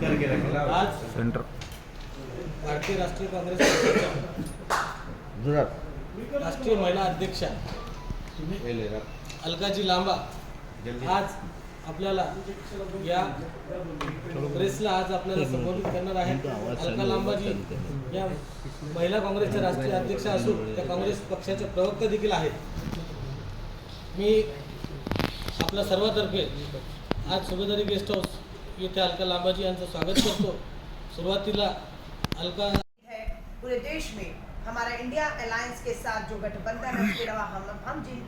आज सेंटर भारतीय राष्ट्रीय काँग्रेस पक्षाच्या राष्ट्रीय महिला अध्यक्षा अलकाजी लांबा आज आपल्याला या प्रेसला आज आपल्याला संबोधित करणार आहेत। अलका लांबाजी या महिला काँग्रेसच्या राष्ट्रीय अध्यक्षा असून त्या काँग्रेस पक्षाच्या प्रवक्ता देखील आहेत। मी आपल्या सर्वांतर्फे आज सुभेदारी गेस्ट हाऊस येथे अलका लांबाजी यांचं स्वागत करतो। सुरुवातीला अलका है पूरे देश में हमारा इंडिया अलायंस के साथ जो गठबंधन है उसके अलावा हम जिन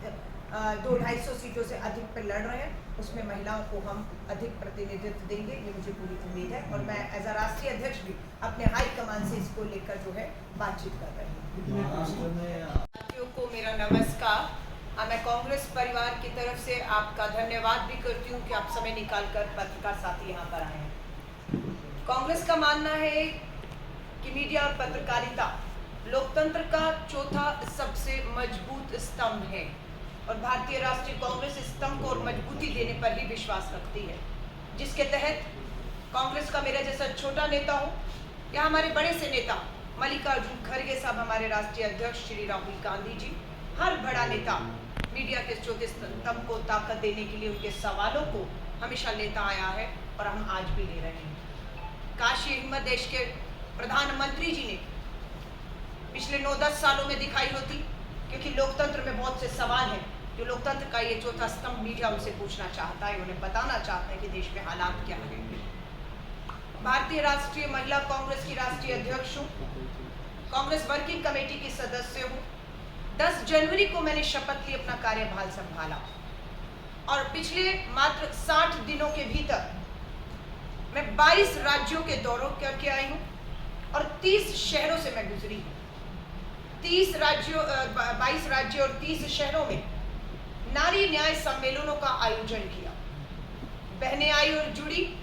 200-250 सीटों से अधिक पे लड़ रहे हैं उसमें महिलाओं को हम अधिक प्रतिनिधित्व देंगे, ये मुझे पूरी उम्मीद है। और मैं एज अ राष्ट्रीय अध्यक्ष भी अपने हाई कमान से इसको लेकर जो है बातचीत कर रही हूँ। साथियों को मेरा नमस्कार। मैं कांग्रेस परिवार की तरफ से आपका धन्यवाद भी करती हूँ कि आप समय निकालकर पत्रकार साथी यहाँ पर आए हैं। कांग्रेस का मानना है कि मीडिया और पत्रकारिता लोकतंत्र का चौथा सबसे मजबूत स्तंभ है और भारतीय राष्ट्रीय कांग्रेस इस स्तंभ को और मजबूती देने पर ही विश्वास रखती है, जिसके तहत कांग्रेस का मेरा जैसा छोटा नेता हो या हमारे बड़े से नेता मल्लिकार्जुन खड़गे साहब, हमारे राष्ट्रीय अध्यक्ष श्री राहुल गांधी जी, हर बड़ा नेता मीडिया के चौथे स्तंभ को ताकत देने के लिए उनके सवालों को हमेशा लेता आया है और हम आज भी ले रहे हैं। काश ये हिम्मत देश के प्रधानमंत्री जी ने पिछले 9-10 सालों में दिखाई होती, क्योंकि लोकतंत्र में बहुत से सवाल हैं जो लोकतंत्र का ये चौथा स्तंभ मीडिया उनसे पूछना चाहता है, उन्हें बताना चाहता है कि देश में हालात क्या है। भारतीय राष्ट्रीय महिला कांग्रेस की राष्ट्रीय अध्यक्ष हूँ, कांग्रेस वर्किंग कमेटी की सदस्य हूँ। 10 जनवरी को मैंने शपथ ली, अपना कार्यभार संभाला और पिछले मात्र 60 दिनों के भीतर मैं 22 राज्यों के दौरों करके आई हूँ और 30 शहरों से मैं गुजरी हूँ। 22 राज्यों और 30 शहरों में नारी न्याय सम्मेलनों का आयोजन किया। बहनें आई और जुड़ी,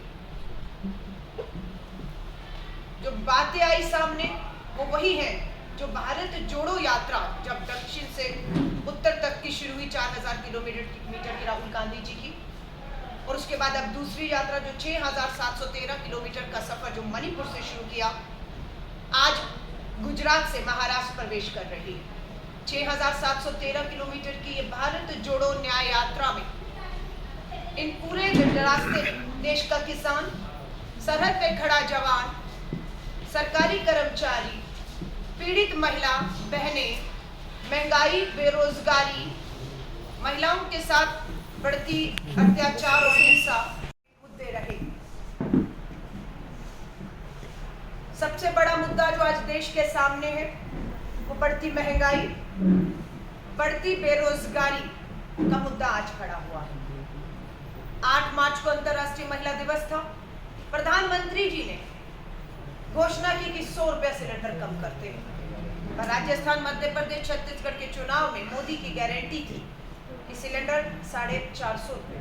जो बातें आई सामने वो वही है जो भारत जोड़ो यात्रा जब दक्षिण से उत्तर तक की शुरू हुई 4000 किलोमीटर की राहुल गांधी जी की, और उसके बाद अब दूसरी यात्रा जो 6713 किलोमीटर का सफर जो मणिपुर से शुरू किया, आज गुजरात से महाराष्ट्र प्रवेश कर रही है। 6713 किलोमीटर की ये भारत जोड़ो न्याय यात्रा में इन पूरे रास्ते में देश का किसान, सरहद पे खड़ा जवान, सरकारी कर्मचारी, पीड़ित महिला बहनें, महंगाई, बेरोजगारी, महिलाओं के साथ बढ़ती अत्याचार और हिंसा मुद्दे रहे। सबसे बड़ा मुद्दा जो आज देश के सामने है वो बढ़ती महंगाई, बढ़ती बेरोजगारी का मुद्दा आज खड़ा हुआ है। 8 मार्च को अंतर्राष्ट्रीय महिला दिवस था। प्रधानमंत्री जी ने घोषणा की कि 100 रुपया सिलेंडर कम करते हैं। पर राजस्थान, मध्य प्रदेश, छत्तीसगढ़ के चुनाव में मोदी की गारंटी थी कि सिलेंडर 450 रुपये,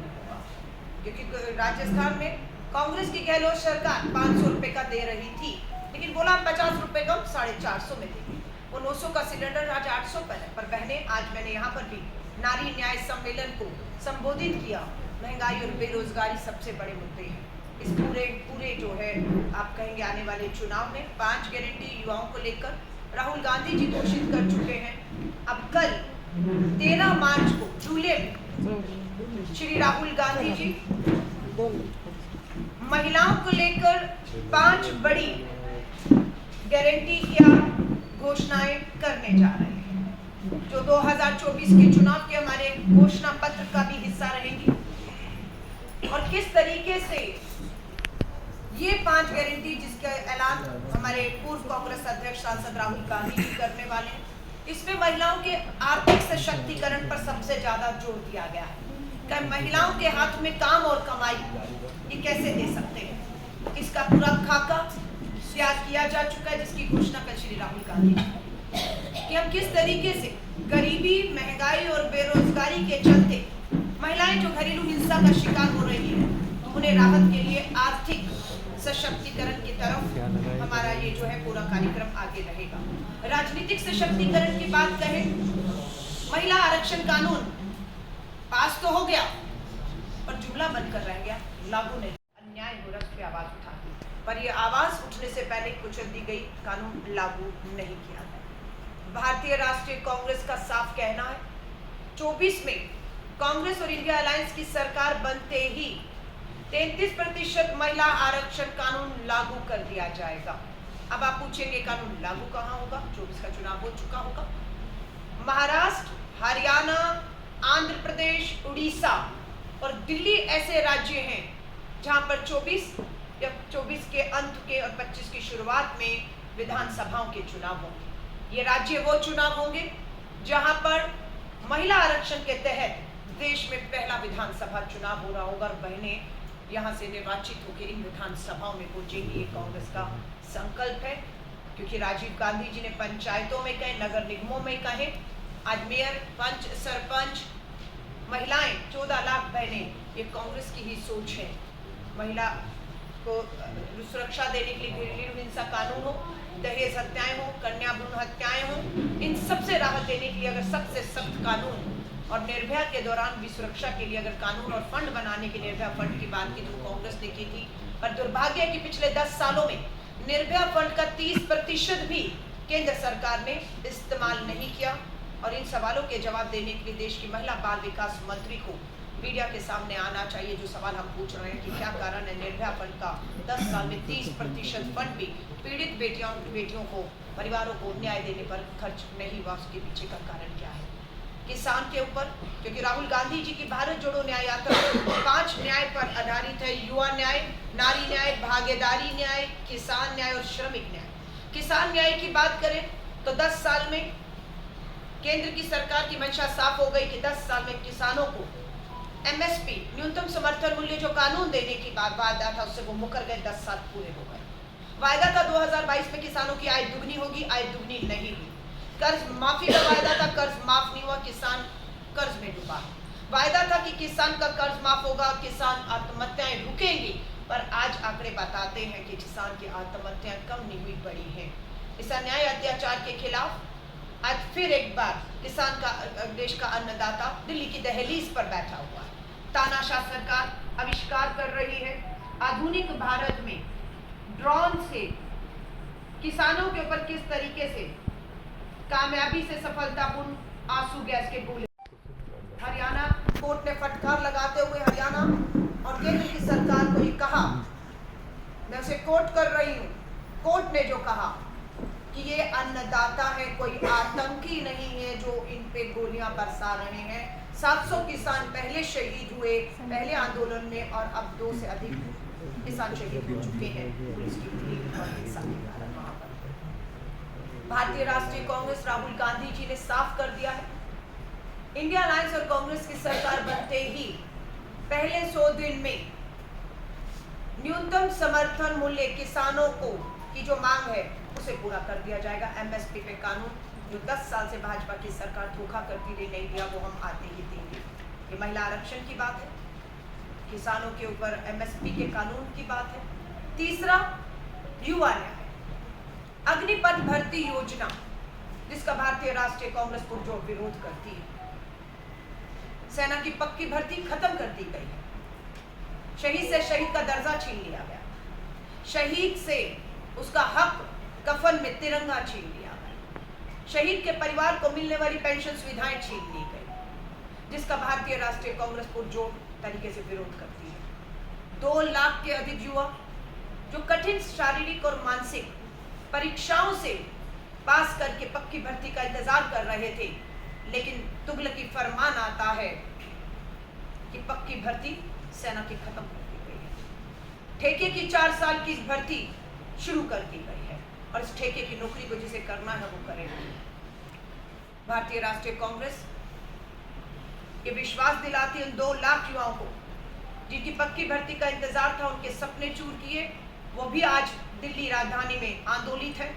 क्योंकि राजस्थान में कांग्रेस की गहलोत सरकार 500 रुपये का दे रही थी, लेकिन बोला 50 रुपये कम 450 में देंगे। वो 900 का सिलेंडर आज 800 पर है। पर बहनें, आज मैंने यहाँ पर भी नारी न्याय सम्मेलन को संबोधित किया। महंगाई और बेरोजगारी सबसे बड़े मुद्दे हैं इस पूरे जो है आप कहेंगे आने वाले चुनाव में। 5 गारंटी युवाओं को लेकर राहुल गांधी जी घोषित कर चुके हैं। अब कल 13 मार्च को झूले में श्री राहुल गांधी जी महिलाओं को लेकर 5 बड़ी गारंटी या घोषणाएं करने जा रहे हैं, जो 2024 के चुनाव के हमारे घोषणा पत्र का भी हिस्सा रहेंगी। और किस तरीके से ये 5 गारंटी जिसका ऐलान हमारे पूर्व कांग्रेस अध्यक्ष सांसद राहुल गांधी जी करने वाले हैं, इसमें महिलाओं के आर्थिक सशक्तिकरण पर सबसे ज्यादा जोर दिया गया है कि महिलाओं के हाथ में काम और कमाई ये कैसे दे सकते हैं। इसका पूरा खाका तैयार किया जा चुका है, जिसकी घोषणा कल श्री राहुल गांधी जी कि हम किस तरीके से गरीबी, महंगाई और बेरोजगारी के चलते महिलाएं जो घरेलू हिंसा का शिकार हो रही है, उन्हें राहत के लिए आर्थिक सशक्तिकरण की तरफ हमारा ये जो है पूरा कार्यक्रम आगे रहेगा। राजनीतिक सशक्तिकरण की बात करें, महिला आरक्षण कानून पास तो हो गया और जुमला बनकर रह गया, लागू नहीं। अन्याय हो रहा, उस पर आवाज उठाती, पर यह आवाज उठने से पहले कुचल दी गई, कानून लागू नहीं किया गया। भारतीय राष्ट्रीय कांग्रेस का साफ कहना है 24 में कांग्रेस और इंडिया अलायंस की सरकार बनते ही 33% महिला आरक्षण कानून लागू कर दिया जाएगा। अब आप पूछेंगे कानून लागू कहाँ होगा? 24 का चुनाव हो चुका होगा। महाराष्ट्र, हरियाणा, आंध्र प्रदेश, उड़ीसा और दिल्ली ऐसे राज्य हैं जहां पर 24 के अंत के और 25 की शुरुआत में विधानसभाओं के चुनाव होंगे। ये राज्य वो चुनाव होंगे जहां पर महिला आरक्षण के तहत देश में पहला विधानसभा चुनाव हो रहा होगा और बहनें यहां से निर्वाचित होकर इन विधानसभाओं में पहुंचेंगी। ये कांग्रेस का संकल्प है, क्योंकि राजीव गांधी जी ने पंचायतों में कहे, नगर निगमों में कहे, आज मेयर, पंच, सरपंच, महिलाएं 14 लाख बहनें, ये कांग्रेस की ही सोच है। महिला को सुरक्षा देने के लिए घरेलू हिंसा कानून हो, दहेज हत्याएं हो, कन्या भ्रूण हत्याएं हो, इन सबसे राहत देने के लिए अगर सख्त से सख्त कानून, और निर्भया के दौरान भी सुरक्षा के लिए अगर कानून और फंड बनाने के निर्भया फंड की बात की तो कांग्रेस ने की थी। पर दुर्भाग्य है कि पिछले 10 सालों में निर्भया फंड का 30% भी केंद्र सरकार ने इस्तेमाल नहीं किया। और इन सवालों के जवाब देने के लिए देश की महिला बाल विकास मंत्री को मीडिया के सामने आना चाहिए। जो सवाल हम पूछ रहे हैं कि क्या कारण है निर्भया फंड का 10 साल में 30% फंड भी पीड़ित बेटियों को, परिवारों को न्याय देने पर खर्च नहीं हुआ, उसके पीछे का कारण क्या है? किसान के ऊपर, क्योंकि राहुल गांधी जी की भारत जोड़ो न्याय यात्रा 5 न्याय पर आधारित है: युवा न्याय, नारी न्याय, भागीदारी न्याय, किसान न्याय और श्रमिक न्याय। किसान न्याय की बात करें तो 10 साल में केंद्र की सरकार की मंशा साफ हो गई कि 10 साल में किसानों को MSP, न्यूनतम समर्थन मूल्य, जो कानून देने की वादा था उससे वो मुकर गए। 10 साल पूरे हो गए। वायदा था 2022 में किसानों की आय दुगनी होगी, आय दुगनी नहीं हुई। कर्ज माफी का वायदा था, कर्ज माफ नहीं हुआ, किसान कर्ज में डूबा। वायदा था कि किसान का कर्ज माफ होगा, किसान आत्महत्याएं रुकेंगी, पर आज आंकड़े बताते हैं कि किसान की आत्महत्याएं कम नहीं हुई, बढ़ी हैं। इस अन्याय अत्याचार के खिलाफ आज फिर एक बार किसान का, देश का अन्नदाता दिल्ली की दहलीज पर बैठा हुआ है। तानाशाह सरकार आविष्कार कर रही है आधुनिक भारत में ड्रोन से किसानों के ऊपर किस तरीके से कामयाबी से सफलतापूर्ण आंसू गैस के गोले। हरियाणा कोर्ट ने फटकार लगाते हुए हरियाणा और केंद्र की सरकार को ये कहा, मैं उसे कोट कर रही हूँ, कोर्ट ने जो कहा कि ये अन्नदाता है, कोई आतंकी नहीं है जो इन पे गोलियां बरसा रहे हैं। 700 किसान पहले शहीद हुए पहले आंदोलन में और अब 2 से अधिक किसान शहीद हो चुके हैं पुलिस की गोली और हिंसा के कारण। वहां पर भारतीय राष्ट्रीय कांग्रेस राहुल गांधी जी ने साफ कर दिया है, इंडिया अलायंस और कांग्रेस की सरकार बनते ही पहले 100 दिन में न्यूनतम समर्थन मूल्य किसानों को की जो मांग है उसे पूरा कर दिया जाएगा। MSP पे कानून जो 10 साल से भाजपा की सरकार धोखा करती रही, नहीं दिया, वो हम आते ही देंगे। ये महिला आरक्षण की बात है, किसानों के ऊपर MSP के कानून की बात है। तीसरा, युवा न्याय, अग्निपथ भर्ती योजना, जिसका भारतीय राष्ट्रीय कांग्रेस पुरजोर विरोध करती है। सेना की पक्की भर्ती खत्म कर दी गई है। शहीद से शहीद का दर्जा छीन लिया गया। शहीद से उसका हक कफन में तिरंगा छीन लिया गया। शहीद के परिवार को मिलने वाली पेंशन सुविधाएं छीन ली गई, जिसका भारतीय राष्ट्रीय कांग्रेस पुरजोर तरीके से विरोध करती है। 2 लाख के अधिक युवा जो कठिन शारीरिक और मानसिक परीक्षाओं से पास करके पक्की भर्ती का इंतजार कर रहे थे, लेकिन तुगलकी फरमान आता है कि पक्की भर्ती सेना की खत्म कर दी गई है। ठेके की 4 साल की भर्ती शुरू कर दी गई है और इस ठेके की नौकरी को जिसे करना है वो करेगा। भारतीय राष्ट्रीय कांग्रेस ये विश्वास दिलाती है उन 2 लाख युवाओं को जिनकी पक्की भर्ती का इंतजार था, उनके सपने चूर किए, वो भी आज दिल्ली राजधानी में आंदोलित है।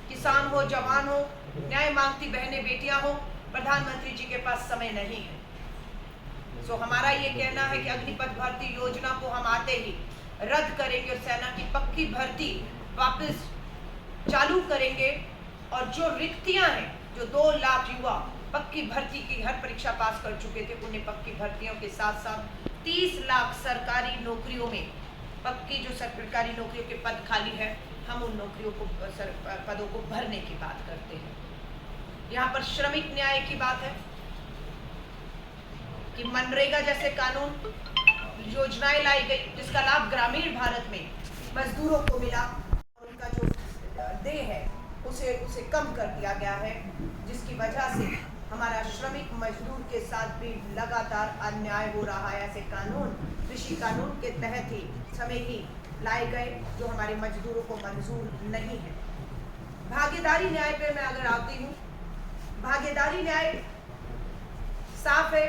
किसान हो, जवान हो, न्याय मांगती बहनें बेटियां हो, प्रधानमंत्री जी के पास समय नहीं है। सो हमारा ये कहना है कि अग्निपथ भर्ती योजना को हम आते ही रद्द करेंगे और सेना की पक्की भर्ती वापस चालू करेंगे। और जो रिक्तियां हैं, जो 2 लाख युवा पक्की भर्ती की हर परीक्षा पास कर चुके थे, उन्हें पक्की भर्तियों के साथ साथ 30 लाख सरकारी नौकरियों में पक्की जो सरकारी नौकरियों के पद खाली है, हम उन नौकरियों को पदों को भरने की बात करते हैं। यहाँ पर श्रमिक न्याय की बात है कि मनरेगा जैसे कानून, योजनाएं लाई गई जिसका लाभ ग्रामीण भारत में मजदूरों को मिला और उनका जो देय है उसे कम कर दिया गया है, जिसकी वजह से हमारा श्रमिक मजदूर के साथ भी लगातार अन्याय हो रहा है। ऐसे कानून कृषि कानून के तहत ही समय ही लाए गए जो हमारे मजदूरों को मंजूर नहीं है। भागीदारी न्याय पे मैं अगर आती हूँ, भागीदारी न्याय साफ है,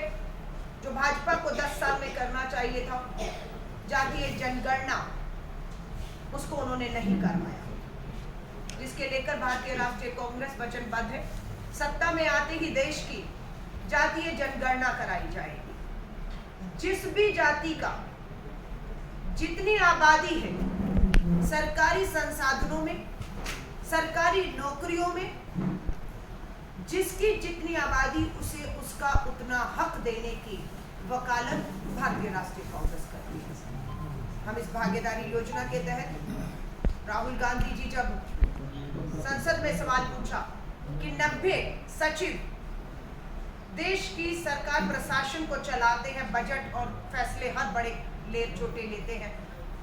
जो भाजपा को 10 साल में करना चाहिए था, जातीय जनगणना, उसको उन्होंने नहीं करवाया, जिसके लेकर भारतीय राष्ट्रीय कांग्रेस वचनबद्ध है। सत्ता में आते ही देश की जातीय जनगणना कराई जाएगी। जिस भी जाति का जितनी आबादी है, सरकारी संसाधनों में, सरकारी नौकरियों में, जिसकी जितनी आबादी उसे उसका उतना हक देने की वकालत भारतीय राष्ट्रीय कांग्रेस करती है। हम इस भागीदारी योजना के तहत राहुल गांधी जी जब संसद में सवाल पूछा कि 90 सचिव देश की सरकार प्रशासन को चलाते हैं, बजट और फैसले हर बड़े छोटे लेते हैं,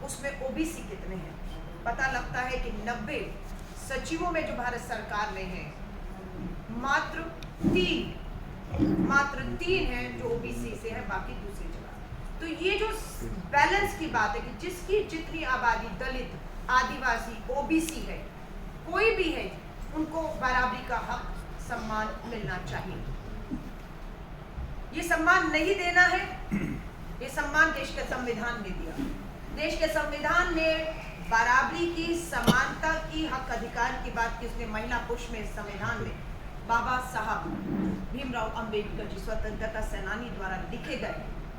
उसमें ओबीसी कितने हैं? पता लगता है कि 90 सचिवों में जो भारत सरकार में है, मात्र 3 हैं जो ओबीसी से है, बाकी दूसरी जगह। तो ये जो बैलेंस की बात है कि जिसकी जितनी आबादी दलित, आदिवासी, ओबीसी है, कोई भी है, उनको बराबरी का हक, सम्मान मिलना चाहिए। ये सम्मान नहीं देना है, ये सम्मान देश के संविधान ने दिया। देश के संविधान ने बराबरी की, समानता की, हक अधिकार की बात की। उसने महिला पुरुष में संविधान में बाबा साहब भीमराव अंबेडकर जी, स्वतंत्रता सेनानी द्वारा लिखे गए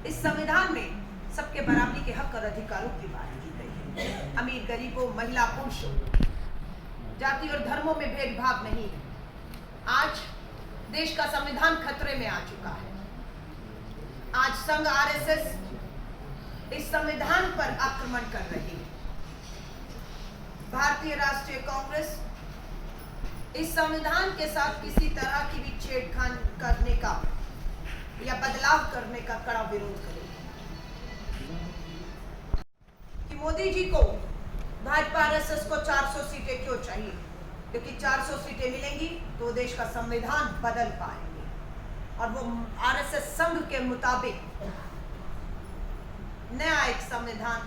इस संविधान में सबके बराबरी के हक और अधिकारों की बात की गई है। अमीर गरीबों, महिला पुरुषों, जाति और धर्मों में भेदभाव नहीं है। आज देश का संविधान खतरे में आ चुका है। आज संघ आरएसएस इस संविधान पर आक्रमण कर रही है। भारतीय राष्ट्रीय कांग्रेस इस संविधान के साथ किसी तरह की भी छेड़खानी करने का या बदलाव करने का कड़ा विरोध करेगी। कि मोदी जी को, भाजपा आरएसएस को 400 सीटें क्यों चाहिए? क्योंकि 400 सीटें मिलेंगी तो देश का संविधान बदल पाएंगे और वो आरएसएस संघ के मुताबिक नया एक संविधान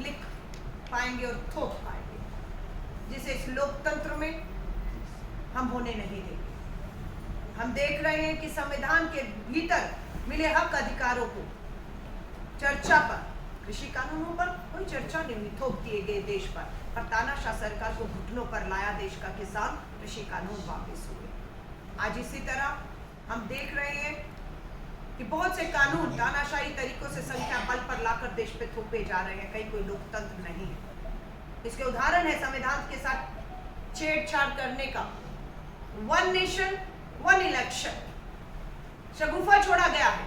लिख पाएंगे और थोप पाएंगे, जिसे इस लोकतंत्र में हम होने नहीं देंगे। हम देख रहे हैं कि संविधान के भीतर मिले हक अधिकारों को चर्चा पर, कृषि कानूनों पर कोई चर्चा नहीं हुई, थोप दिए गए देश पर, और तानाशाह सरकार को घुटनों पर लाया देश का किसान। कृषि कानून वापस हुए। आज इसी तरह हम देख रहे हैं कि बहुत से कानून तानाशाही तरीकों से संख्या बल पर लाकर देश पे थोपे जा रहे हैं। कहीं कोई लोकतंत्र नहीं है। इसके उदाहरण है संविधान के साथ छेड़छाड़ करने का। 1 नेशन 1 इलेक्शन शगुफा छोड़ा गया है।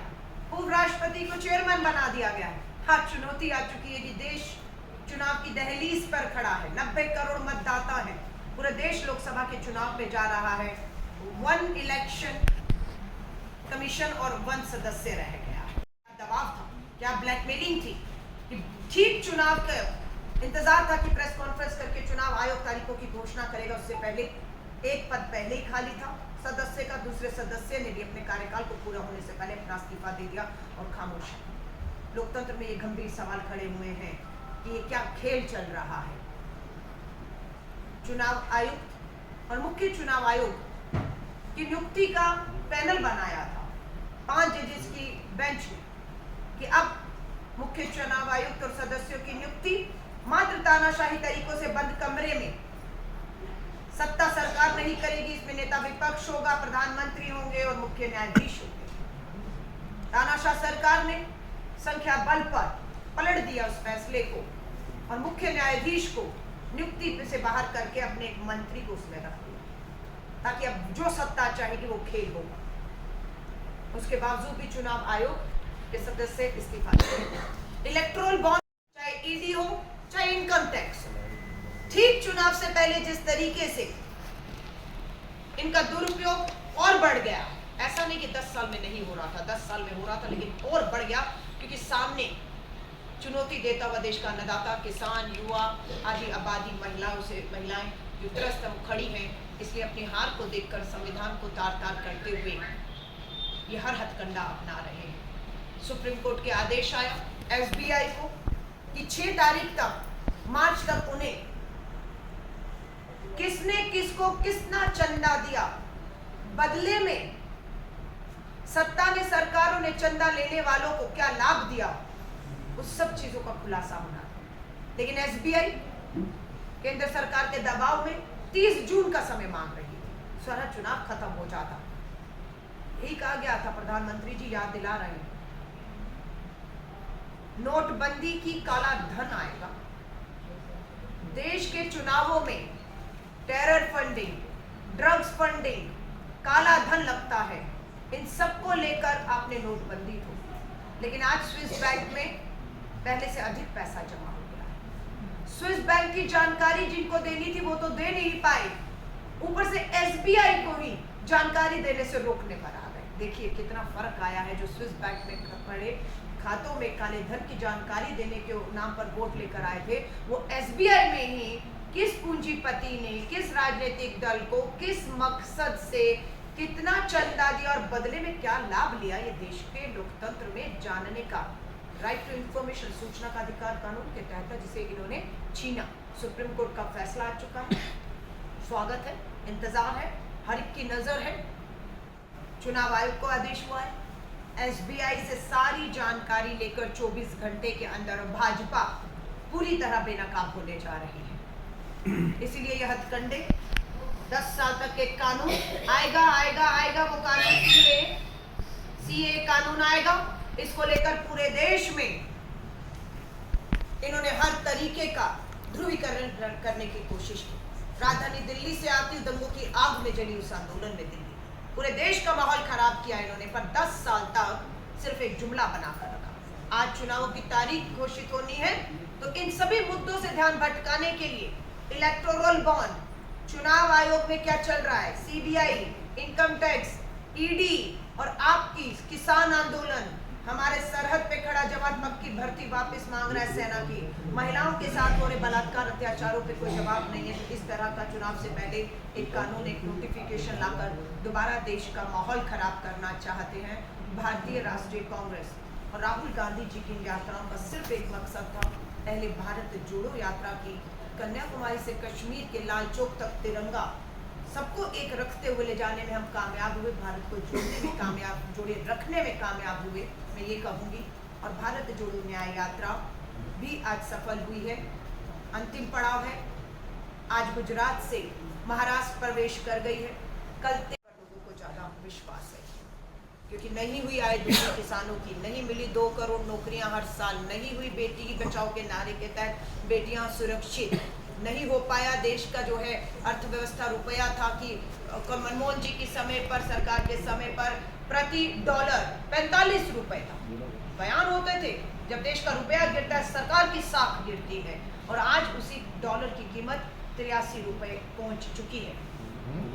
पूर्व राष्ट्रपति को चेयरमैन बना दिया गया है। हाँ, चुनौती आ चुकी है कि देश चुनाव की दहलीज पर खड़ा है। 90 करोड़ मतदाता हैं। पूरे देश लोकसभा के चुनाव में जा रहा है। 1 इलेक्शन कमीशन और 1 सदस्य रह गया है। दबाव था, क्या ब्लैकमेलिंग थी कि ठीक चुनाव का इंतजार था कि प्रेस कॉन्फ्रेंस करके चुनाव आयोग तारीखों की घोषणा करेगा। उससे पहले एक पद पहले ही खाली था सदस्य का। दूसरे सदस्य ने भी अपने कार्यकाल को पूरा होने से पहले अपना इस्तीफा दे दिया और खामोश है। लोकतंत्र में ये गंभीर सवाल खड़े हुए हैं कि ये क्या खेल चल रहा है। चुनाव आयुक्त और मुख्य चुनाव आयोग की नियुक्ति का पैनल बनाया था 5 जजेस की बेंच ने कि अब मुख्य चुनाव आयुक्त और सदस्यों की नियुक्ति मात्र तानाशाही तरीकों से बंद कमरे में, सत्ता सरकार नहीं करेगी। इसमें नेता विपक्ष होगा, प्रधानमंत्री होंगे और मुख्य न्यायाधीश होंगे। तानाशाह सरकार ने संख्या बल पर पलट दिया उस फैसले को और मुख्य न्यायाधीश को नियुक्ति से बाहर करके अपने एक मंत्री को उसमें रख दिया ताकि अब जो सत्ता चाहेगी वो खेल होगा। उसके बावजूद भी चुनाव आयोग के सदस्य इस्तीफा देंगे। इलेक्टोरल बॉन्ड चाहे ईडी हो चाहे इनकम टैक्स हो, ठीक चुनाव से पहले जिस तरीके से इनका दुरुपयोग और बढ़ गया, ऐसा नहीं कि 10 साल में नहीं हो रहा था, 10 साल में हो रहा था, लेकिन और बढ़ गया क्योंकि सामने चुनौती देता हुआ देश का अन्नदाता, किसान, युवा, आदि आबादी, महिलाएं जो त्रस्त खड़ी हैं, इसलिए अपनी हार को देखकर संविधान को तार-तार करते हुए ये हर हथकंडा अपना रहे हैं। सुप्रीम कोर्ट के आदेश आया एसबीआई को कि 6 तारीख तक, मार्च तक उन्हें किसने किसको कितना चंदा दिया, बदले में सत्ता ने, सरकारों ने चंदा लेने वालों को क्या लाभ दिया, उस सब चीजों का खुलासा होना था। लेकिन एसबीआई केंद्र सरकार के दबाव में 30 जून का समय मांग रही थी, सारा चुनाव खत्म हो जाता। यही कहा गया था, प्रधानमंत्री जी याद दिला रहे हैं, नोटबंदी की काला धन आएगा, देश के चुनावों में टेरर फंडिंग, ड्रग्स फंडिंग, काला धन लगता है, इन सबको लेकर आपने नोटबंदी की। लेकिन आज स्विस बैंक में पहले से अधिक पैसा जमा हो गया है। स्विस बैंक की जानकारी जिनको देनी थी वो तो दे नहीं पाए, ऊपर से एसबीआई को ही जानकारी देने से रोकने पर आ गए। देखिए कितना फर्क आया है। जो स्विस बैंक में पड़े खातों में काले धन की जानकारी देने के नाम पर वोट लेकर आए थे, वो एसबीआई में ही किस पूंजीपति ने, किस राजनीतिक दल को, किस मकसद से कितना चंदा दिया और बदले में क्या लाभ लिया, ये देश के लोकतंत्र में जानने का राइट टू इंफॉर्मेशन, सूचना का अधिकार कानून के तहत जिसे इन्होंने छीना। सुप्रीम कोर्ट का फैसला आ चुका है, स्वागत है, इंतजार है, हर एक की नजर है। चुनाव आयोग को आदेश हुआ है, एसबीआई से सारी जानकारी लेकर 24 घंटे के अंदर भाजपा पूरी तरह बेनकाब होने जा रही है। इसीलिए यह हथकंडे, 10 साल तक एक कानून आएगा आएगा आएगा, वो कानून सीए कानून आएगा, इसको लेकर पूरे देश में इन्होंने हर तरीके का ध्रुवीकरण करने की कोशिश की। राजधानी दिल्ली से आती दंगों की आग में जली उस आंदोलन में दिल्ली, पूरे देश का माहौल खराब किया इन्होंने, पर 10 साल तक सिर्फ एक जुमला बनाकर रखा। आज चुनावों की तारीख घोषित होनी है, तो इन सभी मुद्दों से ध्यान भटकाने के लिए इलेक्टोरल बॉन्ड, चुनाव आयोग में क्या चल रहा है, सीबीआई, इनकम टैक्स, ईडी और आपकी किसान आंदोलन, हमारे सरहद पे खड़ा जवान मक्की भर्ती वापस मांग रहा है सेना की, महिलाओं के साथ हो रहे बलात्कार अत्याचारों पे कोई जवाब नहीं है। इस तरह का चुनाव से पहले एक कानून, एक नोटिफिकेशन लाकर दोबारा देश का माहौल खराब करना चाहते हैं भारतीय राष्ट्रीय कांग्रेस। और राहुल गांधी जी की यात्राओं का सिर्फ एक मकसद था, पहले भारत जोड़ो यात्रा की, कन्याकुमारी से कश्मीर के लाल चौक तक तिरंगा सबको एक रखते हुए ले जाने में हम कामयाब हुए, भारत को जोड़ने में कामयाब, जोड़े रखने में कामयाब हुए, मैं ये कहूँगी। और भारत जोड़ो न्याय यात्रा भी आज सफल हुई है, अंतिम पड़ाव है। आज गुजरात से महाराष्ट्र प्रवेश कर गई है, कल लोगों को ज़्यादा विश्वास है, क्योंकि नहीं हुई आय दुनिया किसानों की, नहीं मिली 2 करोड़ नौकरियां हर साल, नहीं हुई बेटी बचाओ के नारे के तहत बेटियां सुरक्षित, नहीं हो पाया देश का जो है अर्थव्यवस्था। रुपया था कि मनमोहन जी के समय पर, सरकार के समय पर प्रति डॉलर 45 रुपए था, बयान होते थे जब देश का रुपया गिरता है सरकार की साख गिरती है, और आज उसी डॉलर की कीमत 83 रुपए पहुंच चुकी है।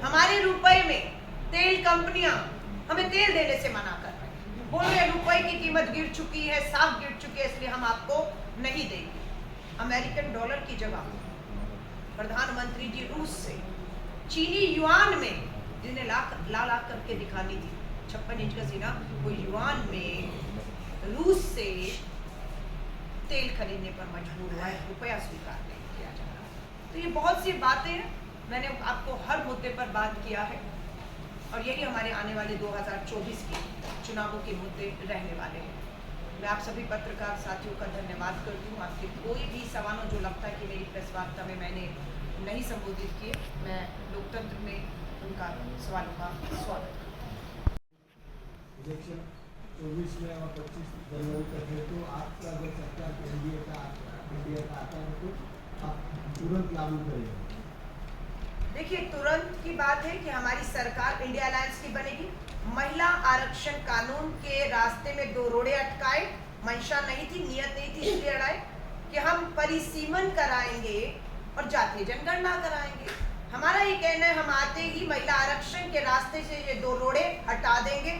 हमारे रुपए में तेल कंपनियां हमें तेल देने से मना कर रहे हैं, बोल रहे रुपए की कीमत गिर चुकी है, साख गिर चुकी है, इसलिए हम आपको नहीं देंगे। अमेरिकन डॉलर की जगह प्रधानमंत्री जी रूस से चीनी युआन में, जिन्हें ला करके दिखानी थी 56 इंच का सीना, वो युआन में रूस से तेल खरीदने पर मजबूर हुआ है, रुपया स्वीकार नहीं किया जा रहा। तो ये बहुत सी बातें हैं, मैंने आपको हर मुद्दे पर बात किया है, और यही हमारे आने वाले 2024 के चुनावों के मुद्दे रहने वाले हैं। मैं आप सभी पत्रकार साथियों का धन्यवाद करती हूँ। आपके कोई भी सवालों जो लगता है कि मेरी प्रेस वार्ता में मैंने नहीं संबोधित किए, मैं लोकतंत्र में उनका सवालों का स्वागत करती हूँ। इलेक्शन 24 में और 25 जनवरी तक है, तो आपका अगर सरकार इंडिया का आता है तो आप तुरंत लागू करेंगे? देखिए, तुरंत की बात है कि हमारी सरकार इंडिया अलायंस की बनेगी। महिला आरक्षण कानून के रास्ते में 2 रोड़े अटकाए, मंशा नहीं थी, नियत नहीं थी, इसलिए अड़ाए कि हम परिसीमन कराएंगे और जातीय जनगणना कराएंगे। हमारा ये कहना है, हम आते ही महिला आरक्षण के रास्ते से ये दो रोड़े हटा देंगे।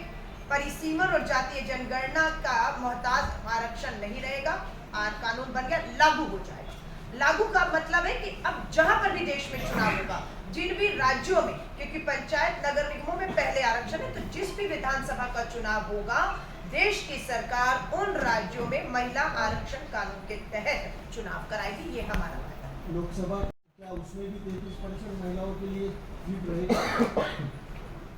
परिसीमन और जातीय जनगणना का मोहताज आरक्षण नहीं रहेगा। कानून बन गया, लागू हो जाएगा। लागू का मतलब है कि अब जहां पर भी देश में चुनाव होगा, जिन भी राज्यों में, क्योंकि पंचायत नगर निगमों में पहले आरक्षण है, तो जिस भी विधानसभा का चुनाव होगा, देश की सरकार उन राज्यों में महिला आरक्षण कानून के तहत चुनाव कराएगी। ये हमारा वादा है। लोकसभा क्या उसमें भी 33% महिलाओं के लिए सीट रहेगा?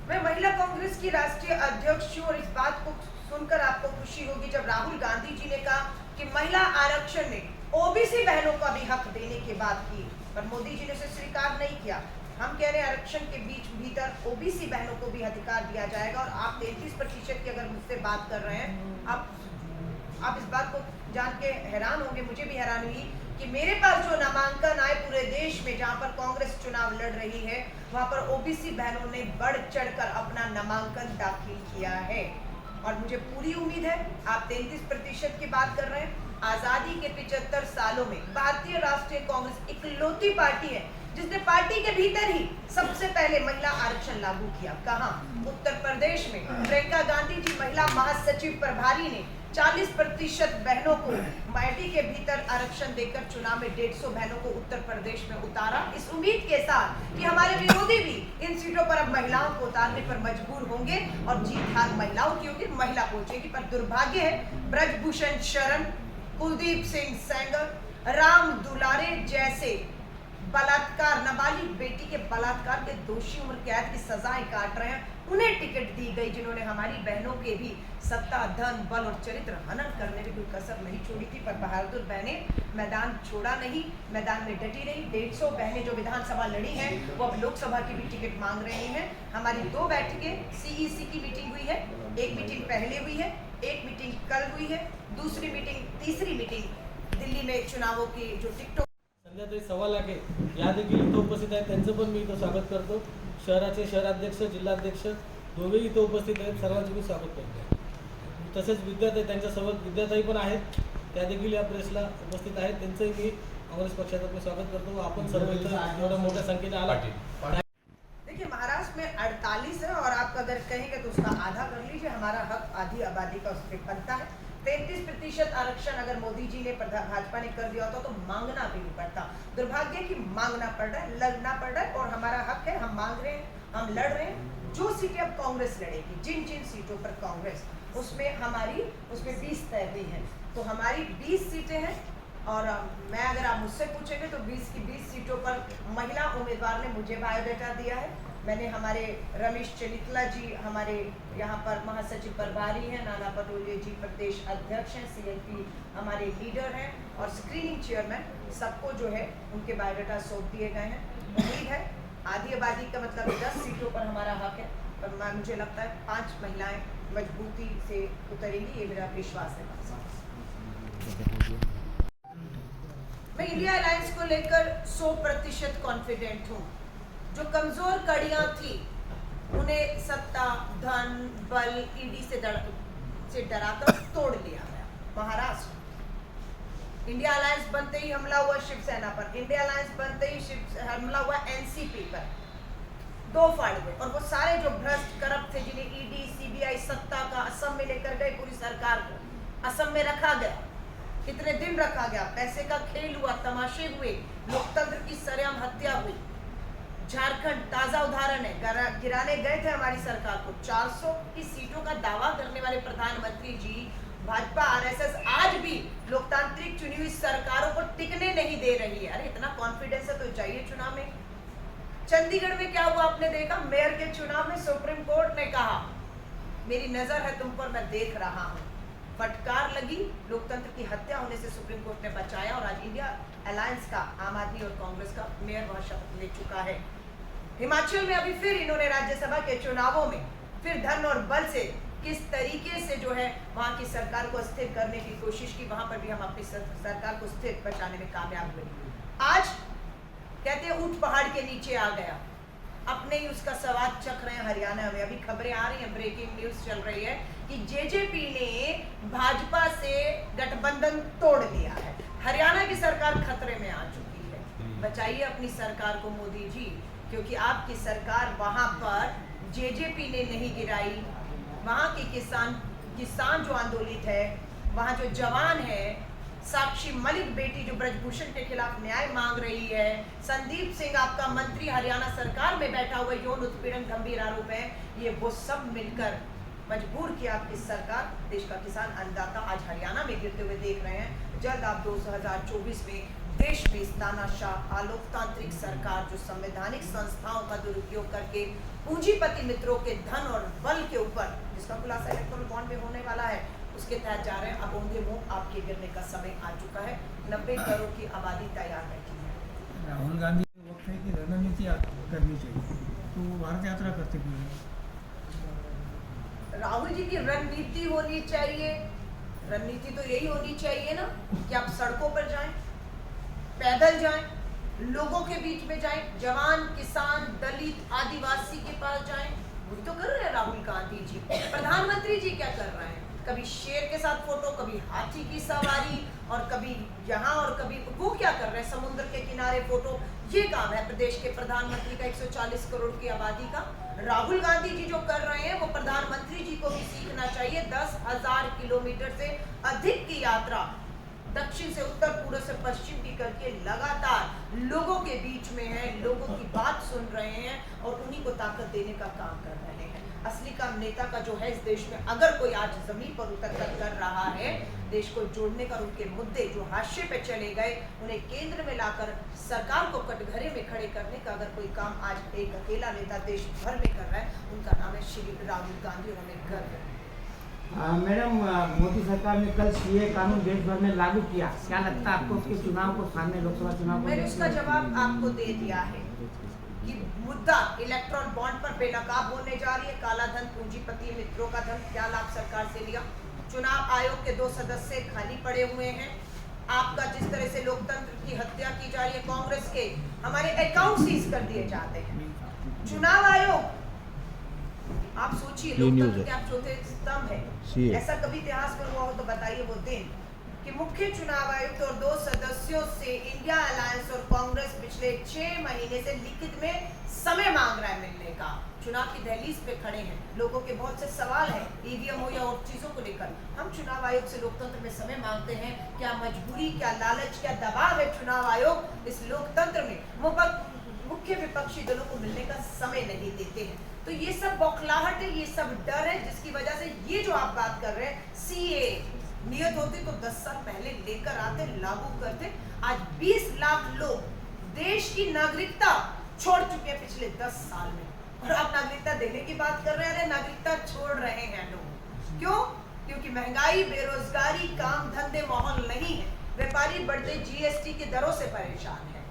मैं महिला कांग्रेस की राष्ट्रीय अध्यक्ष हूँ और इस बात को सुनकर आपको खुशी होगी जब राहुल गांधी जी ने कहा कि महिला आरक्षण ने ओबीसी बहनों का भी हक देने की बात की, पर मोदी जी ने उसे स्वीकार नहीं किया। हम कह रहे हैं आरक्षण के भीतर ओबीसी बहनों को भी अधिकार दिया जाएगा। और आप 33% की अगर मुझसे बात कर रहे हैं, आप इस बात को जान के हैरान होंगे, मुझे भी हैरान हुई कि मेरे पास जो नामांकन आए पूरे देश में, जहां पर कांग्रेस चुनाव लड़ रही है, वहां पर ओबीसी बहनों ने बढ़ चढ़कर अपना नामांकन दाखिल किया है। और मुझे पूरी उम्मीद है, आप 33% की बात कर रहे हैं, आजादी के 75 सालों में भारतीय राष्ट्रीय कांग्रेस इकलौती पार्टी है जिसने पार्टी के भीतर ही सबसे पहले महिला आरक्षण लागू किया। कहां? उत्तर प्रदेश में प्रियंका गांधी जी महिला महासचिव प्रभारी ने 40% बहनों को पार्टी के भीतर आरक्षण देकर चुनाव में 150 बहनों को उत्तर प्रदेश में उतारा, इस उम्मीद के साथ कि हमारे विरोधी भी इन सीटों पर अब महिलाओं को उतारने पर मजबूर होंगे और जीत हार महिलाओं की होगी, महिला पहुंचेगी। पर दुर्भाग्य है, ब्रजभूषण शरण, कुलदीप सिंह सेंगर, राम दुलारे जैसे बलात्कार, नाबालिग बेटी के बलात्कार के दोषी उम्र कैद की सजाएं काट रहे हैं, उन्हें टिकट दी गई, जिन्होंने हमारी बहनों के भी सत्ता, धन, बल और चरित्र हनन करने में कोई कसर नहीं छोड़ी थी। पर बहादुर बहनें मैदान छोड़ा नहीं, मैदान में डटी रही। 150 बहनें जो विधानसभा लड़ी हैं, वो अब लोकसभा की भी टिकट मांग रही हैं। हमारी 2 बैठकें सीईसी की मीटिंग हुई है, एक मीटिंग पहले हुई है, एक मीटिंग कल हुई है, दूसरी मीटिंग, तीसरी मीटिंग दिल्ली में चुनावों की जो टिकटों संध्याताई सवालागे या देखील इथं उपस्थित आहेत, त्यांचं पण मी इथं स्वागत करतो। शहराचे शहराध्यक्ष, जिल्हाध्यक्ष दोघेही इथं उपस्थित आहेत, सर्वांचे मी स्वागत करतो। तसेच विद्याताई, त्यांच्यासोबत विद्याताई पण आहेत, त्या देखील या प्रेसला उपस्थित आहेत, त्यांचंही मी काँग्रेस पक्षातर्फे स्वागत करतो। आपण सर्व इथं एवढ्या मोठ्या संख्येने आला। देखिए, महाराष्ट्र में 48 है और आप अगर कहेंगे तो उसका आधा कर लीजिए। हमारा हक आधी आबादी का उस पर बनता है। 33% आरक्षण अगर मोदी जी ने, भाजपा ने कर दिया होता तो मांगना भी नहीं पड़ता। दुर्भाग्य कि मांगना पड़ रहा है, लड़ना पड़ रहा है, और हमारा हक है, हम मांग रहे हैं, हम लड़ रहे हैं। जो सीटें अब कांग्रेस लड़ेगी, जिन जिन सीटों पर कांग्रेस, उसमें 20 तय हुई हैं, तो हमारी 20 सीटें हैं। और मैं, अगर आप मुझसे पूछेंगे तो 20 की 20 सीटों पर महिला उम्मीदवार ने मुझे बायोडाटा दिया है। मैंने हमारे रमेश चनितला जी, हमारे यहाँ पर महासचिव प्रभारी हैं, नाना पटोले जी प्रदेश अध्यक्ष हैं, सीएलपी हमारे लीडर हैं, और स्क्रीनिंग चेयरमैन, सबको जो है उनके बायोडाटा सौंप दिए गए हैं। उम्मीद है, आधी आबादी का मतलब 10 सीटों पर हमारा हक है, पर मुझे लगता है 5 महिलाएं मजबूती से उतरेंगी, ये मेरा विश्वास है। मैं इंडिया अलायंस को लेकर 100% कॉन्फिडेंट हूँ। जो कमजोर कड़ियां थी, उन्हें सत्ता, धन, बल, ईडी से डराकर तोड़ लिया गया। महाराष्ट्र, इंडिया अलायंस बनते ही हमला हुआ शिवसेना पर, इंडिया अलायंस बनते ही हमला हुआ एनसीपी पर, 2 फाड़ हुए। और वो सारे जो भ्रष्ट, करप्ट थे, जिन्हें ईडी, सीबीआई सत्ता का असम में लेकर गए, पूरी सरकार को असम में रखा गया। कितने दिन रखा गया, पैसे का खेल हुआ, तमाशे हुए, लोकतंत्र की सरेआम हत्या हुई। झारखंड ताजा उदाहरण है, गिराने गए थे हमारी सरकार को। 400 की सीटों का दावा करने वाले प्रधानमंत्री जी, भाजपा आरएसएस आज भी लोकतांत्रिक चुनी हुई सरकारों को टिकने नहीं दे रही है। अरे इतना कॉन्फिडेंस है तो चाहिए चुनाव में। चंडीगढ़ में क्या हुआ आपने देखा, मेयर के चुनाव में सुप्रीम कोर्ट ने कहा, मेरी नजर है तुम पर, मैं देख रहा हूँ। फटकार लगी, लोकतंत्र की हत्या होने से सुप्रीम कोर्ट ने बचाया, और आज इंडिया अलायंस का, आम आदमी और कांग्रेस का मेयर वहां शपथ ले चुका है। हिमाचल में अभी फिर इन्होंने राज्यसभा के चुनावों में फिर धन और बल से किस तरीके से जो है वहां की सरकार को स्थिर करने की कोशिश की, वहां पर भी हम अपनी सरकार को स्थिर बचाने में कामयाब हुए। आज कहते हैं ऊंट पहाड़ के नीचे आ गया, अपने ही उसका स्वाद चख रहे हैं हरियाणा में। अभी खबरें आ रही हैं, ब्रेकिंग न्यूज चल रही है कि जेजेपी ने भाजपा से गठबंधन तोड़ लिया है। हरियाणा की सरकार खतरे में आ चुकी है। बचाइए अपनी सरकार को मोदी जी, क्योंकि आपकी सरकार वहां पर जेजेपी ने नहीं गिराई। वहां के किसान जो आंदोलित है, वहां जो जवान है, साक्षी मलिक बेटी जो ब्रजभूषण के खिलाफ न्याय मांग रही है, संदीप सिंह आपका मंत्री हरियाणा सरकार में बैठा हुआ यौन उत्पीड़न गंभीर आरोप है, ये वो सब मिलकर मजबूर किया आपकी सरकार। देश का किसान अन्नदाता आज हरियाणा में गिरते हुए देख रहे हैं। जल्द आप 2024 में देश में इस तानाशाह अलोकतांत्रिक सरकार जो संवैधानिक संस्थाओं का दुरुपयोग करके पूंजीपति मित्रों के धन और बल के ऊपर, जिसका खुलासा इलेक्ट्रॉनिक बॉन्ड में होने वाला है, उसके तहत जा रहे हैं। अब ओंधे मुंह आपके गिरने का समय आ चुका है। 90 करोड़ की आबादी तैयार बैठी है। राहुल गांधी के वक्त है कि रणनीति करनी चाहिए, तो वो भारत यात्रा करते हुए राहुल जी की रणनीति होनी चाहिए। रणनीति तो यही होनी चाहिए ना कि आप सड़कों पर जाएं, पैदल जाएं, लोगों के बीच में जाएं, जवान, किसान, दलित, आदिवासी के पास जाएं। वो तो कर रहे हैं राहुल गांधी जी। प्रधानमंत्री जी क्या कर रहे हैं? कभी शेर के साथ फोटो, कभी हाथी की सवारी, और कभी यहाँ और कभी वो क्या कर रहे हैं? समुद्र के किनारे फोटो। ये काम है प्रदेश के प्रधानमंत्री का, 140 करोड़ की आबादी का। राहुल गांधी जी जो कर रहे हैं वो प्रधानमंत्री जी को भी सीखना चाहिए। 10,000 किलोमीटर से अधिक की यात्रा दक्षिण से उत्तर, पूर्व से पश्चिम की करके लगातार लोगों के बीच में है, लोगों की बात सुन रहे हैं और उन्हीं को ताकत देने का काम कर रहे हैं। असली काम नेता का जो है इस देश में, अगर कोई आज जमीन पर उतर कर रहा है, देश को जोड़ने का, उनके मुद्दे जो हाशिए पे चले गए उन्हें केंद्र में लाकर सरकार को कटघरे में खड़े करने का अगर कोई काम आज एक अकेला नेता देश भर में कर रहा है, उनका नाम है श्री राहुल गांधी और हमें गर्व है। मैडम, मोदी सरकार ने कल सीए कानून देश भर में लागू किया, क्या लगता है आपको कि चुनाव को सामने, लोकसभा चुनाव को? मैंने उसका जवाब आपको दे दिया है कि मुद्दा इलेक्ट्रॉन बॉन्ड पर बेनकाब होने जा रही है। काला धन, पूंजीपति मित्रों का धन, क्या लाभ सरकार से लिया? चुनाव आयोग के 2 सदस्य खाली पड़े हुए हैं। आपका जिस तरह से लोकतंत्र की हत्या की जा रही है, कांग्रेस के हमारे अकाउंट सीज कर दिए जाते हैं। चुनाव आयोग, आप सोचिए, लोकतंत्र के आप चौथे स्तंभ है। ऐसा कभी इतिहास में हुआ हो तो बताइए वो दिन कि मुख्य चुनाव आयुक्त और 2 सदस्यों से इंडिया अलायंस और कांग्रेस पिछले 6 महीने से लिखित में समय मांग रहा है मिलने का। चुनाव की दहलीज पे खड़े हैं, लोगों के बहुत से सवाल हैं, ईवीएम हो या और चीजों को लेकर। हम चुनाव आयोग से लोकतंत्र में समय मांगते हैं। क्या मजबूरी, क्या लालच, क्या दबाव है चुनाव आयोग इस लोकतंत्र में? मुख्य विपक्षी दलों को मिलने का समय नहीं देते हैं। तो ये सब बौखलाहट है, ये सब डर है, जिसकी वजह से ये जो आप बात कर रहे हैं, सीए नियत होती तो 10 साल पहले लेकर आते, लागू करते। आज 20 लाख लोग देश की नागरिकता छोड़ चुके हैं पिछले 10 साल में, और आप नागरिकता देने की बात कर रहे हैं। अरे नागरिकता छोड़ रहे हैं लोग, क्यों? क्योंकि महंगाई, बेरोजगारी, काम धंधे माहौल नहीं है। व्यापारी बढ़ते जीएसटी की दरों से परेशान है।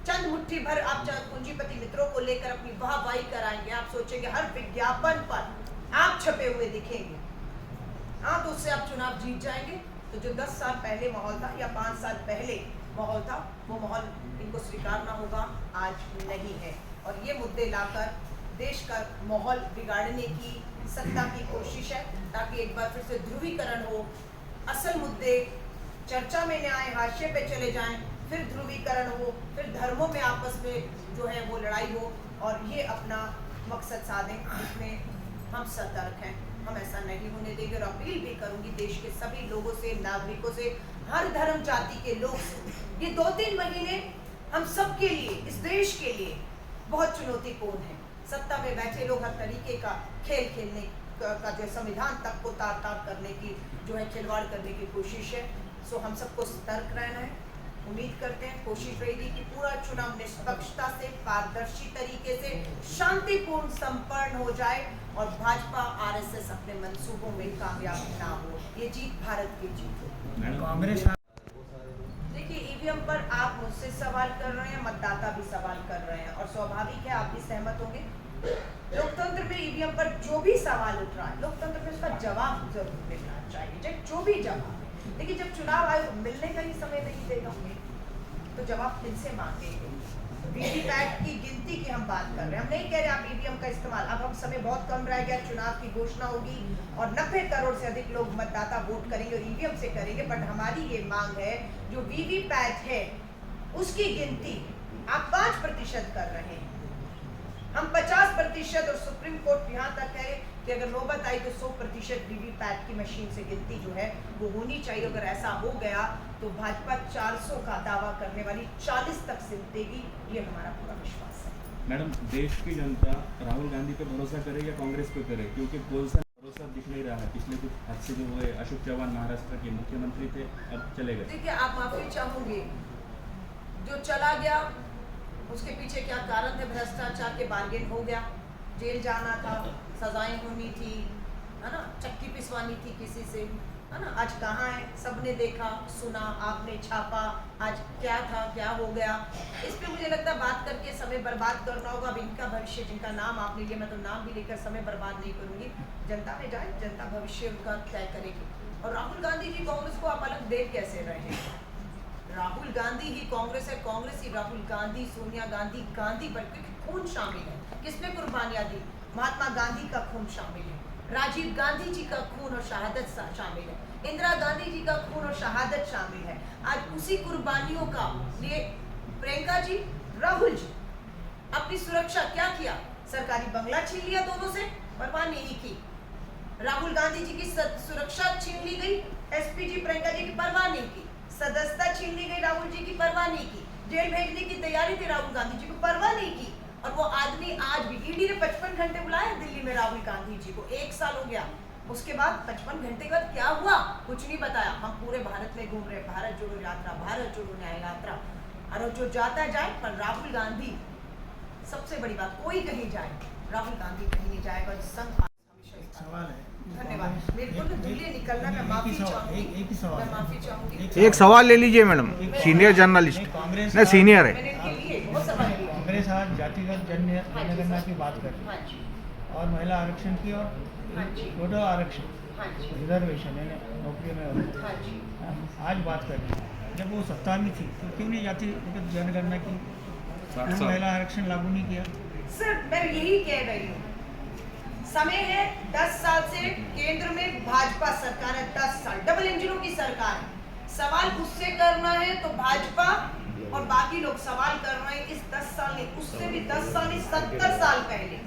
चंद मुट्ठी भर आप पूंजीपति मित्रों को लेकर अपनी वाहवाही कराएंगे। आप सोचेंगे हर विज्ञापन पर आप छपे हुए दिखेंगे, हाँ, तो उससे आप चुनाव जीत जाएंगे। तो जो 10 साल पहले माहौल था या 5 साल पहले माहौल था, वो माहौल इनको स्वीकारना होगा, आज नहीं है। और ये मुद्दे लाकर देश का माहौल बिगाड़ने की सत्ता की कोशिश है, ताकि एक बार फिर से ध्रुवीकरण हो, असल मुद्दे चर्चा में न आए, हाशिए पे चले जाएं, फिर ध्रुवीकरण हो, फिर धर्मों में आपस में जो है वो लड़ाई हो, और ये अपना मकसद साधें, जिसमें हम सतर्क हैं। हम ऐसा नहीं होने देंगे। और अपील भी करूंगी देश के सभी लोगों से, नागरिकों से, हर धर्म जाति के लोग से, ये 2-3 महीने हम सब के लिए, इस देश के लिए बहुत चुनौतीपूर्ण है। सत्ता में बैठे लोग हर तरीके का खेल खेलने का जो संविधान तक को तार-तार करने की जो है खिलवाड़ करने की कोशिश है। सो हम सबको सतर्क रहना है। उम्मीद करते हैं, कोशिश रहेगी कि पूरा चुनाव निष्पक्षता से, पारदर्शी तरीके से, शांतिपूर्ण संपन्न हो जाए और भाजपा आरएसएस अपने मंसूबों में कामयाब ना हो। ये जीत भारत की जीत हो। कांग्रेस देखिए, ईवीएम पर आप मुझसे सवाल कर रहे हैं, मतदाता भी सवाल कर रहे हैं, और स्वाभाविक है आप भी सहमत होंगे। लोकतंत्र में ईवीएम पर जो भी सवाल उठ रहा है, लोकतंत्र में उसका जवाब जरूर मिलना चाहिए, चाहे जो भी जवाब है। लेकिन जब चुनाव आयोग मिलने का ही समय नहीं देगा, तो जवाब किनसे मांगेंगे? वीवीपैट की गिनती की हम बात कर रहे हैं। हम नहीं कह रहे आप ईवीएम का इस्तेमाल, अब हम समय बहुत कम रह गया, चुनाव की घोषणा होगी और 90 करोड़ से अधिक लोग मतदाता वोट करेंगे और ईवीएम से करेंगे। बट हमारी ये मांग है जो वीवीपैट है उसकी गिनती आप 5% कर रहे हैं, हम 50% और सुप्रीम कोर्ट यहाँ तक है कि अगर नौबत आई तो 100% वीवीपैट की मशीन से गिनती जो है वो होनी चाहिए। अगर ऐसा हो गया तो भाजपा 400 का दावा करने वाली 40 तक जीतेगी, ये हमारा पूरा विश्वास है। मैडम, देश की जनता राहुल गांधी पे भरोसा करे या कांग्रेस पे करे, क्योंकि कोई सा भरोसा दिख नहीं रहा है। पिछले कुछ हादसे जो हुए, अशोक चौहान महाराष्ट्र के मुख्यमंत्री थे, अब चले गए। देखिए, आप माफी चाहूंगी, जो चला गया उसके पीछे क्या कारण थे? भ्रष्टाचार के बार्गेन हो गया, जेल जाना था, सजाएं होनी थी, है ना, चक्की पिसवानी थी किसी से, है ना। आज कहाँ है? सबने देखा सुना, आपने छापा, आज क्या था क्या हो गया। इस पे मुझे लगता है बात करके समय बर्बाद करना होगा। अब इनका भविष्य, जिनका नाम आपने लिया, मैं तो नाम भी लेकर समय बर्बाद नहीं करूंगी। जनता में जाए, जनता भविष्य उनका तय करेगी। और राहुल गांधी जी कांग्रेस को आप अलग देख कैसे रहे हैं? राहुल गांधी ही कांग्रेस है, कांग्रेस ही राहुल गांधी, सोनिया गांधी, गांधी पर खून शामिल है। किसने कुर्बानियां दी? महात्मा गांधी का खून शामिल है, राजीव गांधी जी का खून और शहादत शामिल है, इंदिरा गांधी जी का खून और शहादत शामिल है। आज उसी कुर्बानियों का लिए प्रियंका जी, राहुल जी अपनी सुरक्षा क्या किया? सरकारी बंगला छीन लिया दोनों से, परवाह नहीं की। राहुल गांधी जी की सुरक्षा छीन ली गई, एसपी जी प्रियंका जी की परवाह नहीं की। सदस्यता छीन ली गई, राहुल जी की परवाह नहीं की। जेल भेजने की तैयारी थी, राहुल गांधी जी को परवाह नहीं की। और वो आदमी आज भी, ईडी ने 55 घंटे बुलाया दिल्ली में राहुल गांधी जी को, 1 साल हो गया। उसके बाद 55 घंटे के बाद क्या हुआ? कुछ नहीं बताया। हम पूरे भारत में घूम रहे, भारत जोड़ो यात्रा, भारत जोड़ो न्याय यात्रा, और जो जाता जाए, पर राहुल गांधी, सबसे बड़ी बात, कोई कहीं जाए, राहुल गांधी कहीं नहीं जाएगा। संघ सवाल है, धन्यवाद। मेरे को तो दिल्ली निकलना, मैं माफी चाहूंगी, एक ही सवाल मैं है। माफी चाहूंगी। एक सवाल ले लीजिए मैडम, सीनियर जर्नलिस्ट कांग्रेस नहीं सीनियर है। मैंने इनके लिए बहुत सवाल किया। कांग्रेस आज जातिगत जनगणना की बात कर रही हाँ है जी, और महिला आरक्षण की और हाँ जी, टोटल आरक्षण, हाँ जी, रिजर्वेशन है नौकरी में, हाँ जी। आज बात कर रही है। जब वो सत्ता में थी तो क्यों नहीं जातिगत जनगणना की, क्यों महिला आरक्षण लागू नहीं किया? सर, मैं यही कह रही हूँ, समय है 10 साल से केंद्र में भाजपा सरकार है, 10 साल डबल इंजनों की सरकार है। सवाल उससे करना है तो भाजपा और बाकी लोग सवाल कर रहे हैं। इस 10 साल नहीं, उससे भी 10 साल नहीं, 70 साल पहले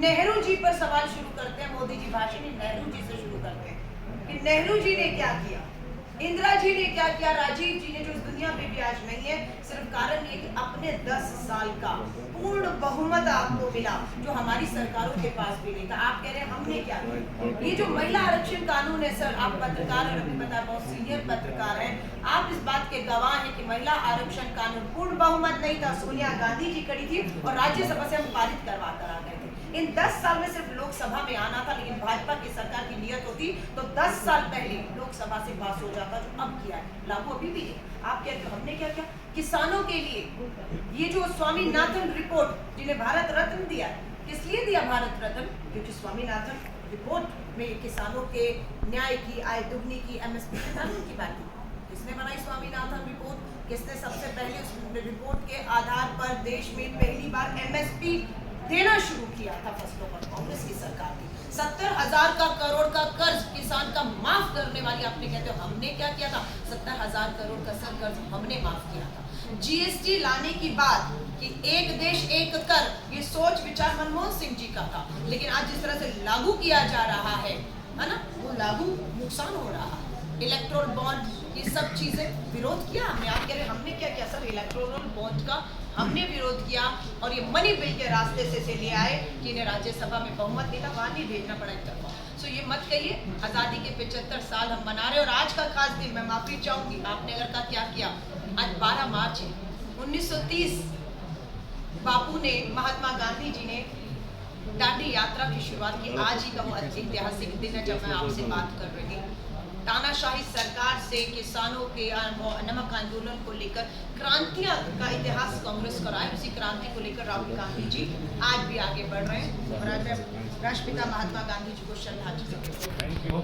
नेहरू जी पर सवाल शुरू करते हैं। मोदी जी भाषण में नेहरू जी से शुरू करते हैं कि नेहरू जी ने क्या किया, इंदिरा जी ने क्या किया, राजीव जी ने, जो इस दुनिया में भी आज नहीं है। सिर्फ कारण ये कि अपने 10 साल का पूर्ण बहुमत आपको मिला, जो हमारी सरकारों के पास भी नहीं था। आप कह रहे हैं हमने क्या किया? ये जो महिला आरक्षण कानून है, सर, आप पत्रकार हैं, अभी पता है बहुत सीनियर पत्रकार हैं, आप इस बात के गवाह हैं कि महिला आरक्षण कानून पूर्ण बहुमत नहीं था, सोनिया गांधी जी खड़ी थी और राज्यसभा से हम पारित करवा कर आ गए थे। इन 10 साल में सिर्फ लोकसभा में आना था, लेकिन भाजपा की सरकार की नियत होती तो 10 साल पहले लोकसभा से पास हो जाता, जो अब किया है। लागू अभी भी है। आप कहते हो हमने क्या किया? किसानों के लिए ये जो स्वामीनाथन रिपोर्ट, जिन्हें भारत रत्न दिया, किस लिए दिया भारत रत्न? क्योंकि स्वामीनाथन रिपोर्ट में किसानों के न्याय की, आय दुगनी की, एमएसपी के कानून की बात की। किसने बनाई स्वामीनाथन रिपोर्ट? किसने सबसे पहले उस रिपोर्ट के आधार पर देश में पहली बार एमएसपी देना शुरू किया था फसलों पर? कांग्रेस की सरकार थी। 70,000 करोड़ का कर्ज किसान का माफ करने वाली, आपने कहते हो हमने क्या किया था? 70,000 करोड़ का सर कर्ज हमने माफ किया था। जीएसटी लाने की बात कि एक देश एक कर, ये सोच विचार मनमोहन सिंह जी का था, लेकिन आज जिस तरह से लागू किया जा रहा है ना, वो लागू नुकसान हो रहा है। इलेक्ट्रोल बॉन्ड, ये सब चीजें विरोध किया हमने। आप कह रहे हमने क्या किया? सर, इलेक्ट्रोल बॉन्ड का हमने विरोध किया और ये मनी बिल के रास्ते से ले आए कि इन्हें राज्यसभा में बहुमत देना, वहां नहीं भेजना पड़ा एक तरफा। सो ये मत कहिए। आज़ादी के 75 साल हम मना रहे, और आज का खास दिन, मैं माफी चाहूंगी, आपने अगर का क्या किया, आज 12 मार्च है। 1930 बापू ने, महात्मा गांधी जी ने दांडी यात्रा की शुरुआत की। आज ही का वो ऐतिहासिक दिन है जब मैं आपसे बात कर रही हूँ। तानाशाही सरकार से किसानों के नमक आंदोलन को लेकर क्रांतियां का इतिहास कांग्रेस कराए, उसी क्रांति को लेकर राहुल गांधी जी आज भी आगे बढ़ रहे हैं। और आज मैं राष्ट्रपिता महात्मा गांधी जी को श्रद्धांजलि देती हूं।